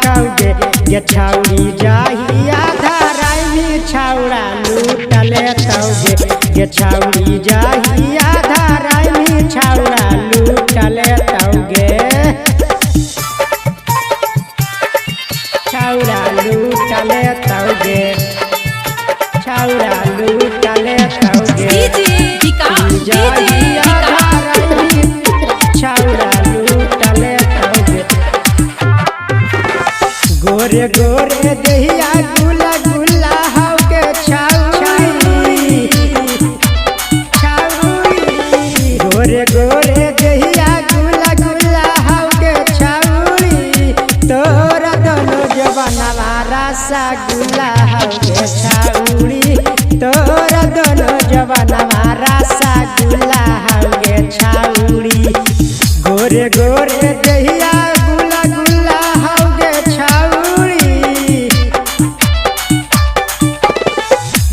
तौगे गे छौरी जाहिया धराई में छौड़ा लूटले तौगे गे छौरी जाहिया धराई में छौड़ा लूटले तौगे छौड़ा लूटले तौगे छौड़ा लूटले तौगे जाहिया धराई में छौड़ा लूटले तौगे गोरे गोरे दहिया गुला गुला हौके छौरी गोरे गोरे दहिया गुला गुला हौके छौरी तोरा दोनों जवानवा रसगुल्ला हौके छौरी तोरा दोनों जवानवा रसगुल्ला हौके छौरी गोरे गोरे दहिया गुला गुला हौके छौरी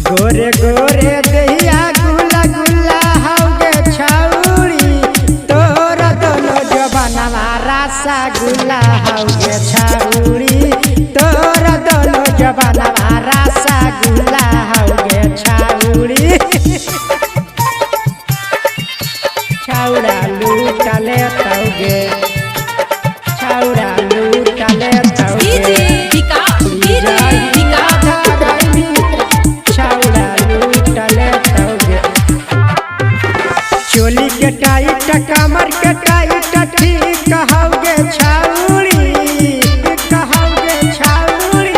गोरे गोरे दहिया गुला गुला हौके छौरी तोरा दोनों जवानवा रसगुल्ला हौके छौरी तोरा दोनों जवानवा रसगुल्ला हौके छौरी छौड़ा लूटले तौगे छौड़ा लूटले तौगे छौड़ा लूटले तौगे चोली के टाइट कमर के टाइट ठीक कहौगे छौरी कहौगे छौरी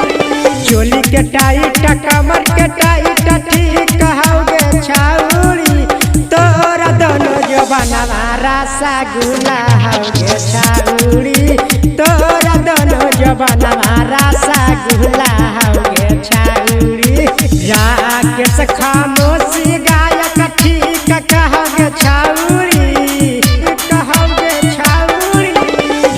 चोली के टाइट कमर के टाइट ठीक कहौगे छौरी तोरा दोनों जवानवा रसगुल्ला हौगे छौरी तोरा दोनों जवानवा रसगुल्ला हौगे छौरी राकेश खामोशी गायक ठीक कहौगे छौरी कहौगे छौरी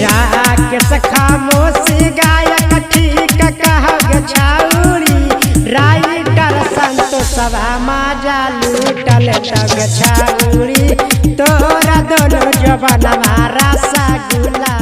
राकेश खामोशी गायक ठीक कहौगे छौरी राइटर संतोषवा मजा लूटले तौगे छौरी तोरा दोनों जवानवा रसगुल्ला